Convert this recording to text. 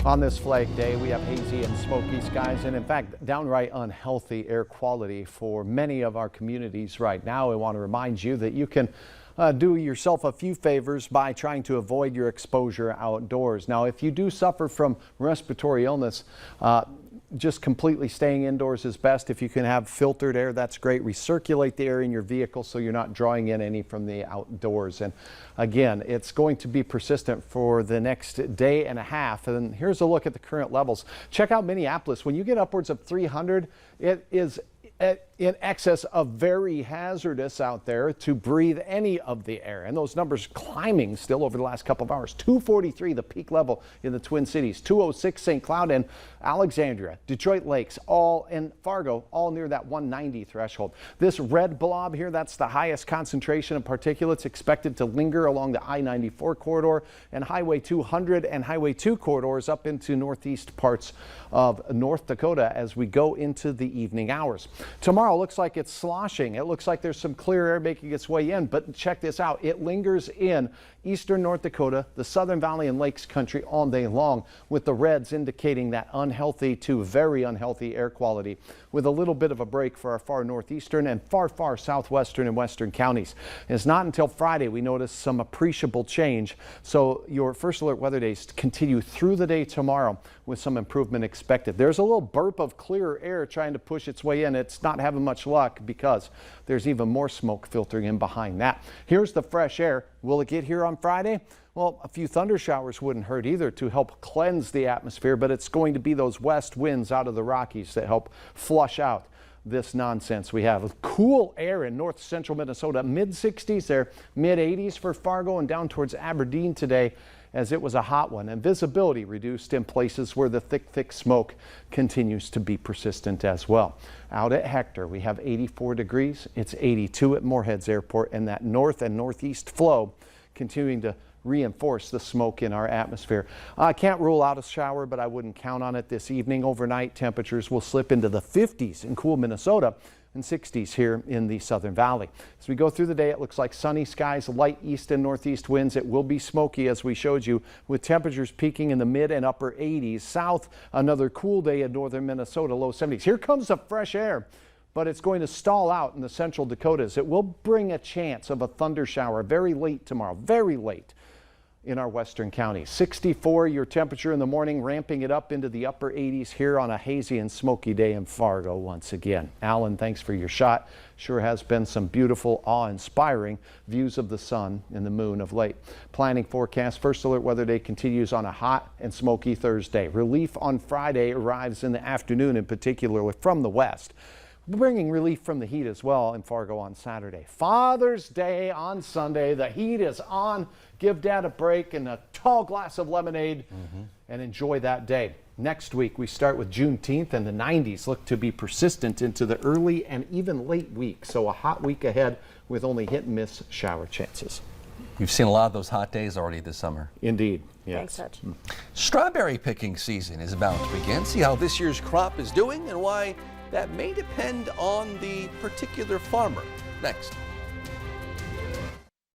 On this Flag Day, we have hazy and smoky skies and, in fact, downright unhealthy air quality for many of our communities right now. I want to remind you that you can do yourself a few favors by trying to avoid your exposure outdoors. Now, if you do suffer from respiratory illness, just completely staying indoors is best. If you can have filtered air, that's great. Recirculate the air in your vehicle so you're not drawing in any from the outdoors. And again, it's going to be persistent for the next day and a half. And here's a look at the current levels. Check out Minneapolis. When you get upwards of 300, it is in excess of very hazardous out there to breathe any of the air. And those numbers climbing still over the last couple of hours. 243, the peak level in the Twin Cities. 206, St. Cloud and Alexandria, Detroit Lakes, all in Fargo, all near that 190 threshold. This red blob here, that's the highest concentration of particulates expected to linger along the I-94 corridor and Highway 200 and Highway 2 corridors up into northeast parts of North Dakota as we go into the evening hours. Tomorrow looks like it's sloshing. It looks like there's some clear air making its way in, but check this out. It lingers in eastern North Dakota, the Southern Valley and Lakes country all day long, with the reds indicating that unhealthy to very unhealthy air quality, with a little bit of a break for our far northeastern and far southwestern and western counties. It's not until Friday we notice some appreciable change. So your first alert weather days continue through the day tomorrow with some improvement expected. There's a little burp of clearer air trying to push its way in. It's not having much luck because there's even more smoke filtering in behind that. Here's the fresh air. Will it get here on Friday? Well, a few thunder showers wouldn't hurt either to help cleanse the atmosphere, but it's going to be those west winds out of the Rockies that help flush out this nonsense we have. Cool air in north central Minnesota, mid 60s there, mid 80s for Fargo and down towards Aberdeen today, as it was a hot one, and visibility reduced in places where the thick smoke continues to be persistent as well. Out at Hector, we have 84 degrees. It's 82 at Moorheads Airport, and that north and northeast flow continuing to reinforce the smoke in our atmosphere. I can't rule out a shower, but I wouldn't count on it this evening. Overnight temperatures will slip into the 50s in cool Minnesota and 60s here in the Southern Valley. As we go through the day, it looks like sunny skies, light east and northeast winds. It will be smoky as we showed you, with temperatures peaking in the mid and upper 80s. South, another cool day in northern Minnesota, low 70s. Here comes the fresh air, but it's going to stall out in the central Dakotas. It will bring a chance of a thunder shower very late tomorrow, very late in our western counties. 64 your temperature in the morning, ramping it up into the upper 80s here on a hazy and smoky day in Fargo once again. Alan, thanks for your shot. Sure has been some beautiful, awe-inspiring views of the sun and the moon of late. Planning forecast, first alert weather day continues on a hot and smoky Thursday. Relief on Friday arrives in the afternoon, in particular from the west, bringing relief from the heat as well in Fargo on Saturday. Father's Day on Sunday. The heat is on. Give Dad a break and a tall glass of lemonade and enjoy that day. Next week, we start with Juneteenth, and the 90s look to be persistent into the early and even late week. So a hot week ahead with only hit and miss shower chances. We've seen a lot of those hot days already this summer. Indeed. Yes. Thanks, Hutch. Strawberry picking season is about to begin. See how this year's crop is doing and why that may depend on the particular farmer. Next.